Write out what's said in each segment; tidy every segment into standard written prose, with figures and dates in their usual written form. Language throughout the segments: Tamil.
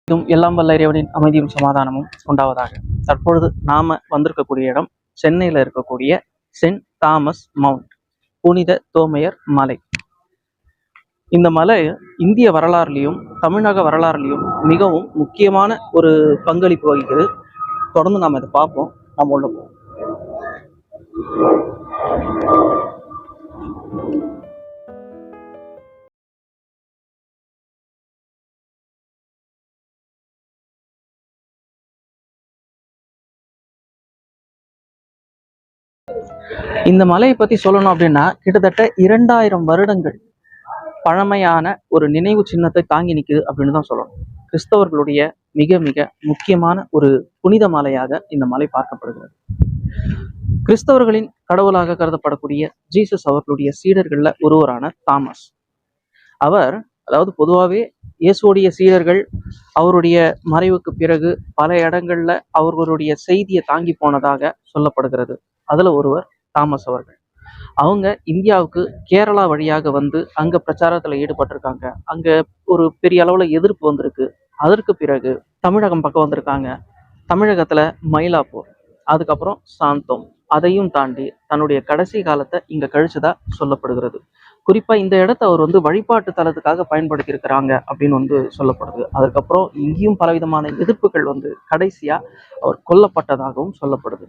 எல்லாம் வல்ல இறைவனின் அமைதியும் சமாதானமும் உண்டாவதாக. தற்பொழுது நாம வந்திருக்கக்கூடிய இடம் சென்னையில இருக்கக்கூடிய சென்ட் தாமஸ் மவுண்ட் புனித தோமையர் மலை. இந்த மலை இந்திய வரலாறுலையும் தமிழக வரலாறுலையும் மிகவும் முக்கியமான ஒரு பங்களிப்பு வகிக்குது. தொடர்ந்து நாம இதை பார்ப்போம். நம்ம உள்ள போவோம். இந்த மலையை பத்தி சொல்லணும் அப்படின்னா கிட்டத்தட்ட 2000 வருடங்கள் பழமையான ஒரு நினைவு சின்னத்தை தாங்கி நிற்குது அப்படின்னு தான் சொல்லணும். கிறிஸ்தவர்களுடைய மிக மிக முக்கியமான ஒரு புனித மலையாக இந்த மலை பார்க்கப்படுகிறது. கிறிஸ்தவர்களின் கடவுளாக கருதப்படக்கூடிய ஜீசஸ் அவர்களுடைய சீடர்கள்ல ஒருவரான தாமஸ், அவர் அதாவது பொதுவாகவே இயேசுடைய சீடர்கள் அவருடைய மறைவுக்கு பிறகு பல இடங்கள்ல அவர்களுடைய செய்தியை தாங்கி போனதாக சொல்லப்படுகிறது. அதுல ஒருவர் தாமஸ் அவர்கள். அவங்க இந்தியாவுக்கு கேரளா வழியாக வந்து அங்க பிரச்சாரத்துல ஈடுபட்டிருக்காங்க. அங்க ஒரு பெரிய அளவுல எதிர்ப்பு வந்திருக்கு. அதற்கு பிறகு தமிழகம் பக்கம் வந்திருக்காங்க. தமிழகத்துல மயிலாப்பூர், அதுக்கப்புறம் சாந்தோம், அதையும் தாண்டி தன்னுடைய கடைசி காலத்தை இங்க கழிச்சதா சொல்லப்படுகிறது. குறிப்பா இந்த இடத்த அவர் வந்து வழிபாட்டு தலத்துக்காக பயன்படுத்தி இருக்கிறாங்க அப்படின்னு சொல்லப்படுது. அதுக்கப்புறம் இங்கேயும் பலவிதமான எதிர்ப்புகள் வந்து கடைசியா அவர் கொல்லப்பட்டதாகவும் சொல்லப்படுது.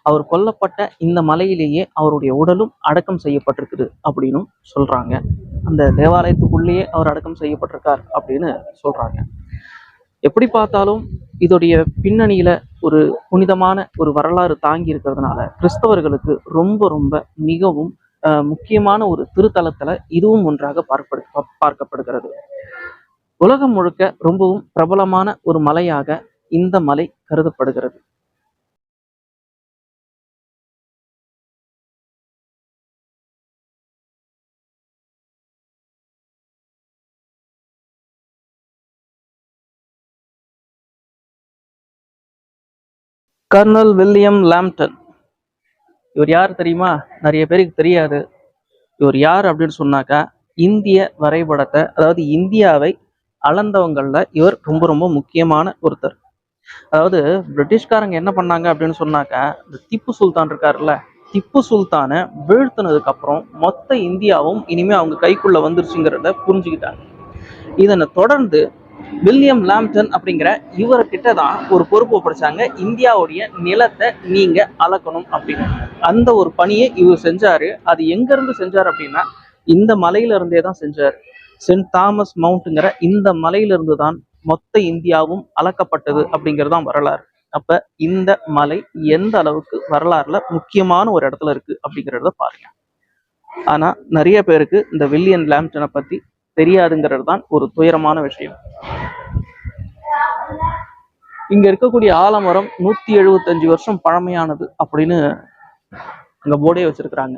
அவர் கொல்லப்பட்ட இந்த மலையிலேயே அவருடைய உடலும் அடக்கம் செய்யப்பட்டிருக்குது அப்படின்னு சொல்றாங்க. அந்த தேவாலயத்துக்குள்ளேயே அவர் அடக்கம் செய்யப்பட்டிருக்கார் அப்படின்னு சொல்றாங்க. எப்படி பார்த்தாலும் இதோடைய பின்னணியில ஒரு புனிதமான ஒரு வரலாறு தாங்கி இருக்கிறதுனால கிறிஸ்தவர்களுக்கு ரொம்ப ரொம்ப மிகவும் முக்கியமான ஒரு திருத்தலத்துல இதுவும் ஒன்றாக பார்க்கப்படுகிறது. உலகம் முழுக்க ரொம்பவும் பிரபலமான ஒரு மலையாக இந்த மலை கருதப்படுகிறது. கர்னல் வில்லியம் லாம்ப்டன், இவர் யார் தெரியுமா? நிறைய பேருக்கு தெரியாது. இவர் யார் அப்படின்னு சொன்னாக்கா இந்திய வரைபடத்தை, அதாவது இந்தியாவை அளந்தவங்கள்ல இவர் ரொம்ப ரொம்ப முக்கியமான ஒருத்தர். அதாவது பிரிட்டிஷ்காரங்க என்ன பண்ணாங்க அப்படின்னு சொன்னாக்கா, இந்த திப்பு சுல்தான் இருக்காருல்ல, திப்பு சுல்தானை வீழ்த்தினதுக்கு அப்புறம் மொத்த இந்தியாவும் இனிமே அவங்க கைக்குள்ள வந்துருச்சுங்கிறத புரிஞ்சுக்கிட்டாங்க. இதனை தொடர்ந்து வில்லியம் லாம்ப்டன் அப்படிங்கிற இவர்கிட்ட தான் ஒரு பொறுப்பு ஒப்படைச்சாங்க. இந்தியாவுடைய நிலத்தை நீங்க அளக்கணும் அப்படின்னு. அந்த ஒரு பணியை இவர் செஞ்சாரு. அது எங்க இருந்து செஞ்சாரு அப்படின்னா இந்த மலையில இருந்தே தான் செஞ்சாரு. சென்ட் தாமஸ் மவுண்ட்ங்கிற இந்த மலையில இருந்து தான் மொத்த இந்தியாவும் அளக்கப்பட்டது அப்படிங்கிறதான் வரலாறு. அப்ப இந்த மலை எந்த அளவுக்கு வரலாறுல முக்கியமான ஒரு இடத்துல இருக்கு அப்படிங்கிறத பாருங்க. ஆனா நிறைய பேருக்கு இந்த வில்லியம் லாம்ப்டனை பத்தி தெரியாதுங்கிறது தான் ஒரு துயரமான விஷயம். இங்க இருக்கக்கூடிய ஆலமரம் 175 வருஷம் பழமையானது அப்படின்னு அங்க போர்டே வச்சிருக்கிறாங்க.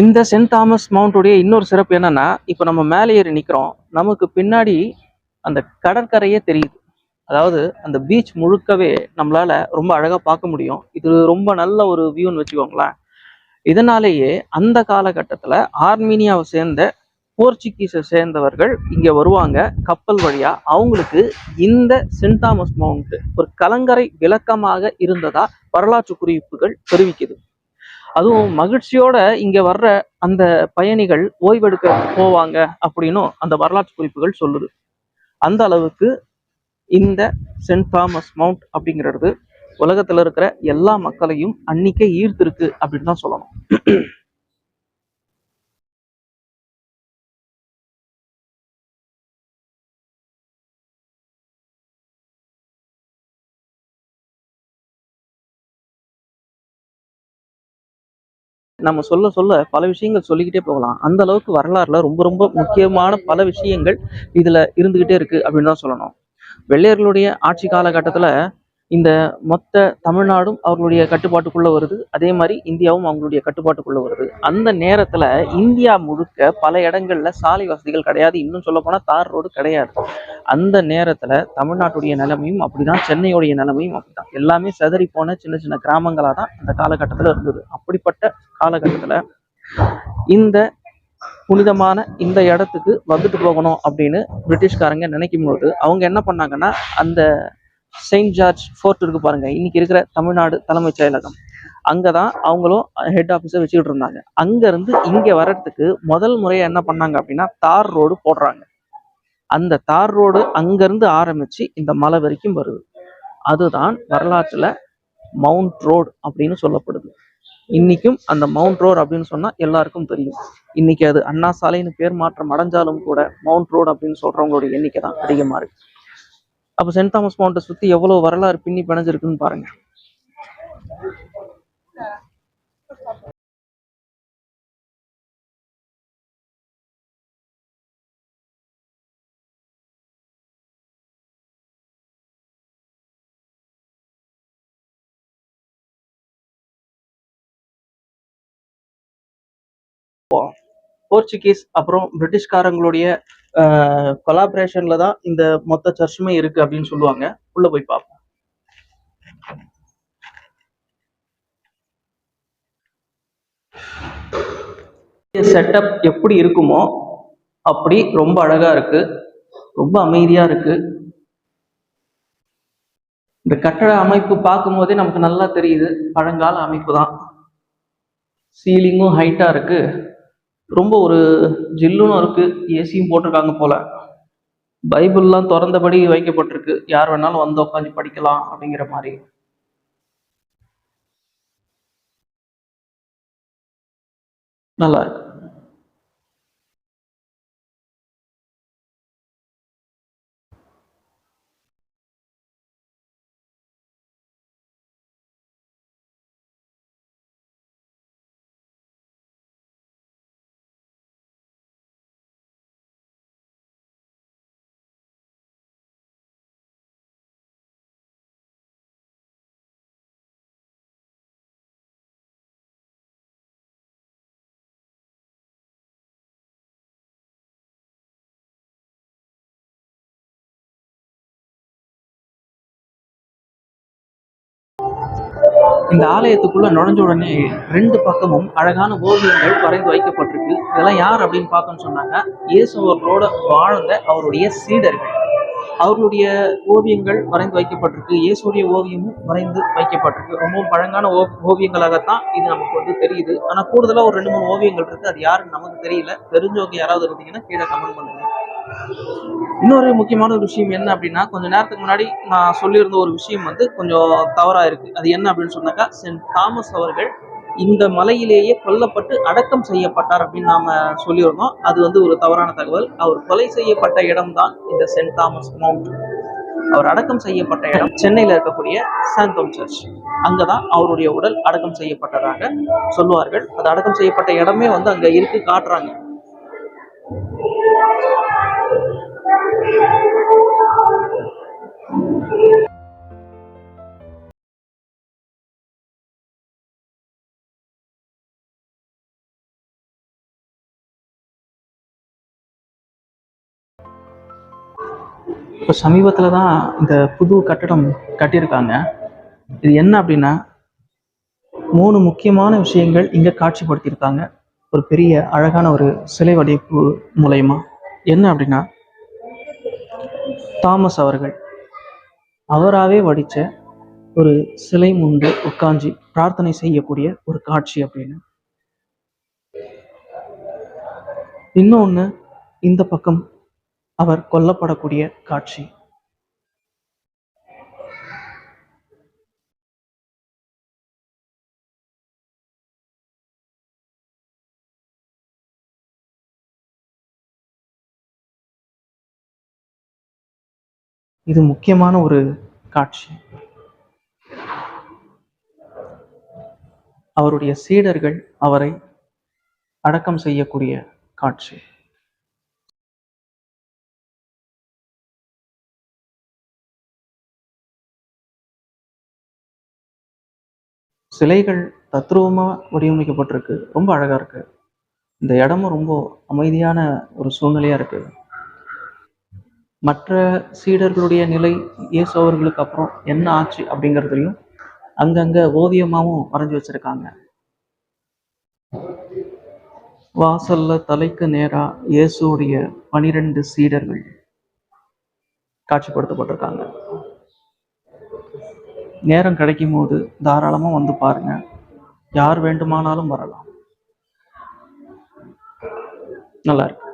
இந்த சென்ட் தாமஸ் மவுண்டுடைய இன்னொரு சிறப்பு என்னன்னா, இப்ப நம்ம மேலே ஏறி நிக்கிறோம், நமக்கு பின்னாடி அந்த கடற்கரையே தெரியுது. அதாவது அந்த பீச் முழுக்கவே நம்மளால ரொம்ப அழகா பார்க்க முடியும். இது ரொம்ப நல்ல ஒரு வியூன்னு வச்சுக்கோங்களேன். இதனாலேயே அந்த காலகட்டத்துல ஆர்மீனியாவை சேர்ந்த போர்ச்சுகீஸை சேர்ந்தவர்கள் இங்க வருவாங்க கப்பல் வழியா. அவங்களுக்கு இந்த சென்ட் தாமஸ் மவுண்ட் ஒரு கலங்கரை விளக்கமாக இருந்ததா வரலாற்று குறிப்புகள் தெரிவிக்குது. அதுவும் மகிழ்ச்சியோட இங்க வர்ற அந்த பயணிகள் ஓய்வெடுக்க போவாங்க அப்படின்னும் அந்த வரலாற்று குறிப்புகள் சொல்லுது. அந்த அளவுக்கு இந்த சென்ட் தாமஸ் மவுண்ட் அப்படிங்கிறது உலகத்துல இருக்கிற எல்லா மக்களையும் அன்னைக்கே ஈர்த்திருக்கு அப்படின்னு தான் சொல்லணும். நம்ம சொல்ல சொல்ல பல விஷயங்கள் சொல்லிக்கிட்டே போகலாம். அந்த அளவுக்கு வரலாறுல ரொம்ப ரொம்ப முக்கியமான பல விஷயங்கள் இதுல இருந்துகிட்டே இருக்கு அப்படின்னு தான் சொல்லணும். வெள்ளையர்களுடைய ஆட்சி காலகட்டத்துல இந்த மொத்த தமிழ்நாடும் அவர்களுடைய கட்டுப்பாட்டுக்குள்ள வருது. அதே மாதிரி இந்தியாவும் அவங்களுடைய கட்டுப்பாட்டுக்குள்ள வருது. அந்த நேரத்துல இந்தியா முழுக்க பல இடங்கள்ல சாலை வசதிகள் கிடையாது. இன்னும் சொல்ல போனா தார் ரோடு கிடையாது. அந்த நேரத்துல தமிழ்நாட்டுடைய நிலைமையும் அப்படிதான், சென்னையுடைய நிலைமையும் அப்படிதான். எல்லாமே சிதறி போன சின்ன சின்ன கிராமங்களா தான் அந்த காலகட்டத்துல இருந்தது. அப்படிப்பட்ட காலகட்டத்துல இந்த புனிதமான இந்த இடத்துக்கு வந்துட்டு போகணும் அப்படின்னு பிரிட்டிஷ்காரங்க நினைக்கும் போது அவங்க என்ன பண்ணாங்கன்னா, அந்த செயின்ட் ஜார்ஜ் ஃபோர்ட் இருக்கு பாருங்க, இன்னைக்கு இருக்கிற தமிழ்நாடு தலைமைச் செயலகம், அங்கதான் அவங்களும் ஹெட் ஆஃபீஸை வச்சுக்கிட்டு இருந்தாங்க. அங்க இருந்து இங்க வர்றதுக்கு முதல் முறையா என்ன பண்ணாங்க அப்படின்னா தார் ரோடு போடுறாங்க. அந்த தார் ரோடு அங்கிருந்து ஆரம்பிச்சு இந்த மலை வரைக்கும் வருது. அதுதான் வரலாற்றுல மவுண்ட் ரோடு அப்படின்னு சொல்லப்படுது. இன்னைக்கும் அந்த மவுண்ட் ரோடு அப்படின்னு சொன்னா எல்லாருக்கும் தெரியும். இன்னைக்கு அது அண்ணா சாலைன்னு பேர் மாற்றம் அடைஞ்சாலும் கூட மவுண்ட் ரோடு அப்படின்னு சொல்றவங்களுடைய எண்ணிக்கை தான் அதிகமா இருக்கு. அப்ப சென்ட் தாமஸ் மவுண்ட்டை சுத்தி எவ்வளவு வரலாறு பின்னி பிணைஞ்சிருக்குன்னு பாருங்க. போர்ச்சுகீஸ் அப்புறம் பிரிட்டிஷ்காரங்களுடைய கொலாபரேஷன்ல தான் இந்த மொத்த சர்ச்சுமே இருக்கு அப்படின்னு சொல்லுவாங்க. உள்ள போய் பார்ப்போம். செட்டப் எப்படி இருக்குமோ அப்படி ரொம்ப அழகா இருக்கு, ரொம்ப அமைதியா இருக்கு. இந்த கட்டட அமைப்பு பார்க்கும் போதே நமக்கு நல்லா தெரியுது பழங்கால அமைப்பு தான். சீலிங்கும் ஹைட்டா இருக்கு, ரொம்ப ஒரு ஜில்லுன்னு இருக்கு. ஏசியும் போட்டிருக்காங்க போல. பைபிள்லாம் திறந்தபடி வைக்கப்பட்டிருக்கு, யார் வேணாலும் வந்து உட்காந்து படிக்கலாம் அப்படிங்கிற மாதிரி. நல்லா இருக்கு. இந்த ஆலயத்துக்குள்ள நுழைஞ்ச உடனே ரெண்டு பக்கமும் அழகான ஓவியங்கள் வரைந்து வைக்கப்பட்டிருக்கு. இதெல்லாம் யார் அப்படின்னு பார்த்தோம்னு சொன்னாங்க, இயேசு அவர்களோட வாழ்ந்த அவருடைய சீடர்கள், அவர்களுடைய ஓவியங்கள் வரைந்து வைக்கப்பட்டிருக்கு. இயேசுடைய ஓவியமும் வரைந்து வைக்கப்பட்டிருக்கு. ரொம்பவும் பழங்கான ஓவியங்களாகத்தான் இது நமக்கு வந்து தெரியுது. ஆனா கூடுதலா ஒரு 2 3 ஓவியங்கள் இருக்கு, அது யாருன்னு நமக்கு தெரியல. தெரிஞ்சவங்க யாராவது இருந்தீங்கன்னா கீழே கமெண்ட் பண்ணுங்க. இன்னொரு முக்கியமான ஒரு விஷயம் என்ன அப்படின்னா, கொஞ்ச நேரத்துக்கு முன்னாடி நான் சொல்லியிருந்த ஒரு விஷயம் வந்து கொஞ்சம் தவறா இருக்கு. அது என்ன அப்படின்னு சொன்னாக்கா, சென்ட் தாமஸ் அவர்கள் இந்த மலையிலேயே கொல்லப்பட்டு அடக்கம் செய்யப்பட்டார் அப்படின்னு நாம சொல்லியிருந்தோம். அது வந்து ஒரு தவறான தகவல். அவர் கொலை செய்யப்பட்ட இடம் தான் இந்த சென்ட் தாமஸ் மவுண்ட். அவர் அடக்கம் செய்யப்பட்ட இடம் சென்னையில இருக்கக்கூடிய சாந்தோம் சர்ச். அங்கதான் அவருடைய உடல் அடக்கம் செய்யப்பட்டதாக சொல்லுவார்கள். அது அடக்கம் செய்யப்பட்ட இடமே வந்து அங்க இருக்கு, காட்டுறாங்க. இப்போ சமீபத்தில் தான் இந்த புது கட்டடம் கட்டியிருக்காங்க. இது என்ன அப்படின்னா, 3 முக்கியமான விஷயங்கள் இங்கே காட்சிப்படுத்தியிருக்காங்க ஒரு பெரிய அழகான ஒரு சிலை வடிவமைப்பு மூலயமா. என்ன அப்படின்னா, தாமஸ் அவர்கள் அவராகவே வடித்த ஒரு சிலை முன்பு உட்கார்ந்து பிரார்த்தனை செய்யக்கூடிய ஒரு காட்சி அப்படின்னு. இன்னொன்று, இந்த பக்கம் அவர் கொல்லப்படக்கூடிய காட்சி. இது முக்கியமான ஒரு காட்சி. அவருடைய சீடர்கள் அவரை அடக்கம் செய்யக்கூடிய காட்சி. சிலைகள் தத்ரூபமா வடிவமைக்கப்பட்டிருக்கு. ரொம்ப அழகா இருக்கு. இந்த இடமும் ரொம்ப அமைதியான ஒரு சூழ்நிலையா இருக்கு. மற்ற சீடர்களுடைய நிலை, இயேசு அவர்களுக்கு அப்புறம் என்ன ஆச்சு அப்படிங்கிறதையும் அங்கங்க ஓவியமாவும் வரைஞ்சு வச்சிருக்காங்க. வாசல்ல தலைக்கு நேரா இயேசுடைய 12 சீடர்கள் காட்சிப்படுத்தப்பட்டிருக்காங்க. நேரம் கிடைக்கும் போது தாராளமா வந்து பாருங்க. யார் வேண்டுமானாலும் வரலாம். நல்லா இருக்கு.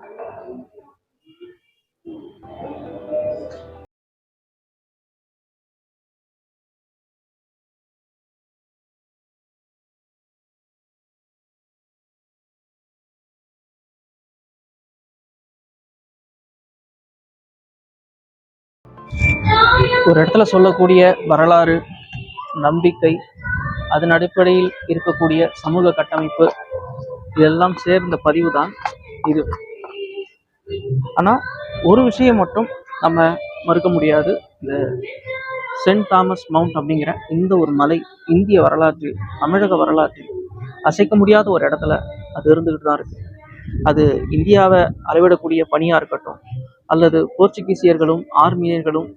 ஒரு இடத்துல சொல்லக்கூடிய வரலாறு, நம்பிக்கை, அதன் அடிப்படையில் இருக்கக்கூடிய சமூக கட்டமைப்பு, இதெல்லாம் சேர்ந்த பதிவு தான் இது. ஆனா ஒரு விஷயம் மட்டும் நம்ம மறுக்க முடியாது. இந்த சென்ட் தாமஸ் மவுண்ட் அப்படிங்கிற இந்த ஒரு மலை இந்திய வரலாற்றில், தமிழக வரலாற்றில் அசைக்க முடியாத ஒரு இடத்துல அது இருந்துகிட்டு தான் இருக்கு. அது இந்தியாவை அளவிடக்கூடிய பணியா இருக்கட்டும், அல்லது போர்ச்சுகீசியர்களும் ஆர்மீனியர்களும்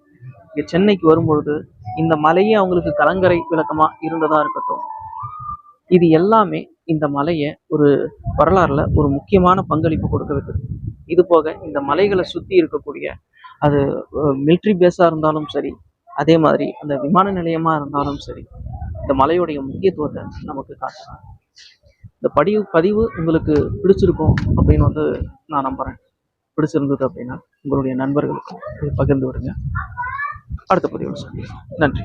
இங்க சென்னைக்கு வரும்பொழுது இந்த மலையே அவங்களுக்கு கலங்கரை விளக்கமா இருந்ததா இருக்கட்டும், இது எல்லாமே இந்த மலையை ஒரு வரலாறுல ஒரு முக்கியமான பங்களிப்பு கொடுக்க வைக்குது. இது போக இந்த மலைகளை சுத்தி இருக்கக்கூடிய அது மிலிட்ரி பேஸா இருந்தாலும் சரி, அதே மாதிரி அந்த விமான நிலையமா இருந்தாலும் சரி, இந்த மலையுடைய முக்கியத்துவத்தை நமக்கு காட்டுறாங்க. இந்த பதிவு உங்களுக்கு பிடிச்சிருக்கும் அப்படின்னு நான் நம்புறேன். பிடிச்சிருந்தது அப்படின்னா உங்களுடைய நண்பர்களுக்கும் இதை பகிர்ந்து விடுங்க. அடுத்த பதிவில் சந்திப்போம். நன்றி.